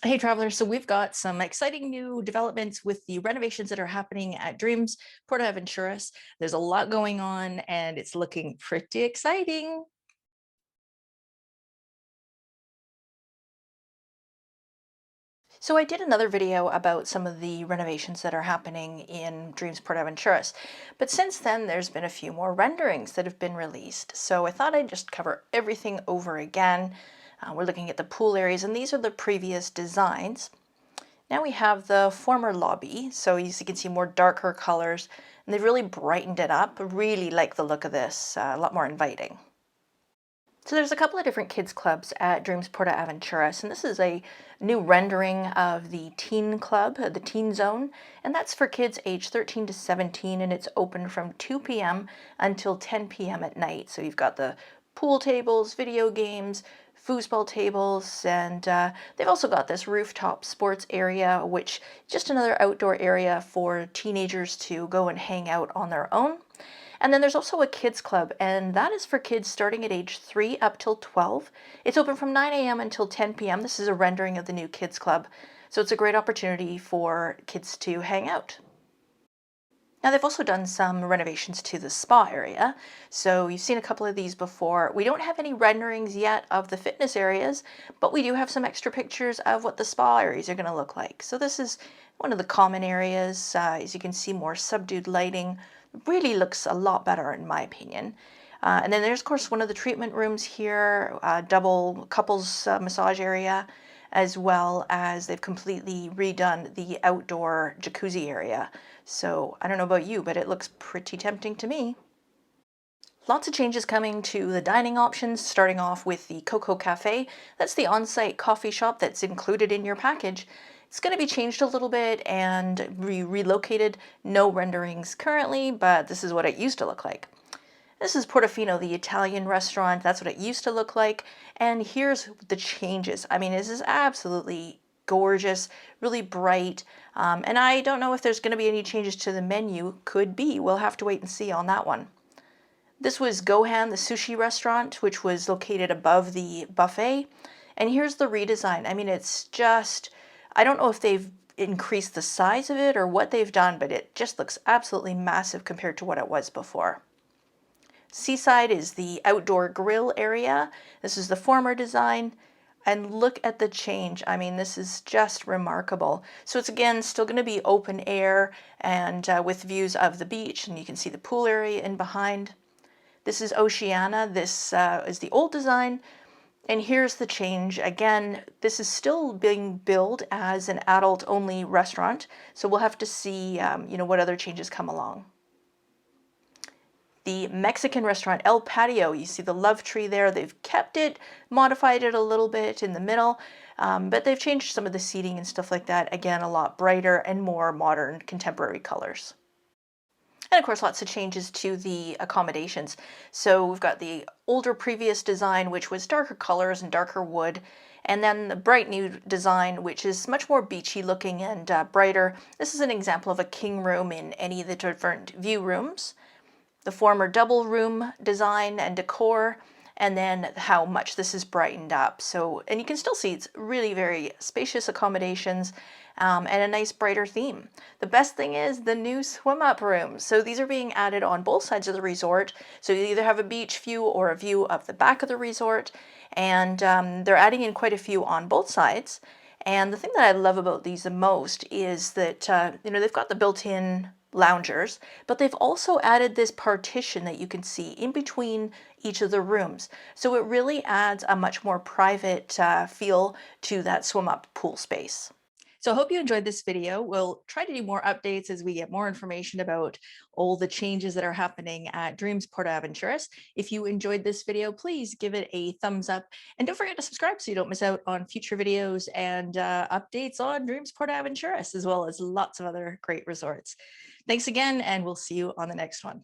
Hey travelers, so we've got some exciting new developments with the renovations that are happening at Dreams Puerto Aventuras. There's a lot going on and it's looking pretty exciting. So I did another video about some of the renovations that are happening in Dreams Puerto Aventuras, but since then there's been a few more renderings that have been released. So I thought I'd just cover everything over again. We're looking at the pool areas and these are the previous designs. Now we have the former lobby, so as you can see more darker colors, and they've really brightened it up. I really like the look of this, a lot more inviting. So there's a couple of different kids clubs at Dreams Puerto Aventuras, and this is a new rendering of the teen club, the teen zone, and that's for kids age 13 to 17, and it's open from 2 p.m. until 10 p.m. at night. So you've got the pool tables, video games, foosball tables, and they've also got this rooftop sports area, which just another outdoor area for teenagers to go and hang out on their own. And then there's also a kids club, and that is for kids starting at age 3 up till 12. It's open from 9 a.m. until 10 p.m. This is a rendering of the new kids club, so it's a great opportunity for kids to hang out. Now they've also done some renovations to the spa area. So you've seen a couple of these before. We don't have any renderings yet of the fitness areas, but we do have some extra pictures of what the spa areas are going to look like. So this is one of the common areas. As you can see, more subdued lighting. Really looks a lot better in my opinion. And then there's of course one of the treatment rooms here, double couples massage area, as well as they've completely redone the outdoor jacuzzi area. So I don't know about you, but it looks pretty tempting to me. Lots of changes coming to the dining options, starting off with the Coco Cafe. That's the on-site coffee shop that's included in your package. It's going to be changed a little bit and relocated. No renderings currently, but this is what it used to look like. This is Portofino, the Italian restaurant. That's what it used to look like. And here's the changes. I mean, this is absolutely gorgeous, really bright. And I don't know if there's going to be any changes to the menu. Could be. We'll have to wait and see on that one. This was Gohan, the sushi restaurant, which was located above the buffet. And here's the redesign. I mean, it's just, I don't know if they've increased the size of it or what they've done, but it just looks absolutely massive compared to what it was before. Seaside is the outdoor grill area. This is the former design. And look at the change. I mean, this is just remarkable. So it's again still going to be open air and with views of the beach. And you can see the pool area in behind. This is Oceana. This is the old design. And here's the change. Again, this is still being billed as an adult-only restaurant. So we'll have to see, what other changes come along. The Mexican restaurant El Patio, you see the love tree there. They've kept it, modified it a little bit in the middle, but they've changed some of the seating and stuff like that. Again, a lot brighter and more modern contemporary colors. And of course, lots of changes to the accommodations. So we've got the older previous design, which was darker colors and darker wood, and then the bright new design, which is much more beachy looking and brighter. This is an example of a king room in any of the different view rooms. The former double room design and decor, and then how much this is brightened up. So, and you can still see it's really very spacious accommodations and a nice brighter theme. The best thing is the new swim up rooms. So these are being added on both sides of the resort. So you either have a beach view or a view of the back of the resort, and they're adding in quite a few on both sides. And the thing that I love about these the most is that, they've got the built-in loungers, but they've also added this partition that you can see in between each of the rooms. So it really adds a much more private feel to that swim up pool space. So I hope you enjoyed this video. We'll try to do more updates as we get more information about all the changes that are happening at Dreams Puerto Aventuras. If you enjoyed this video, please give it a thumbs up and don't forget to subscribe so you don't miss out on future videos and updates on Dreams Puerto Aventuras, as well as lots of other great resorts. Thanks again, and we'll see you on the next one.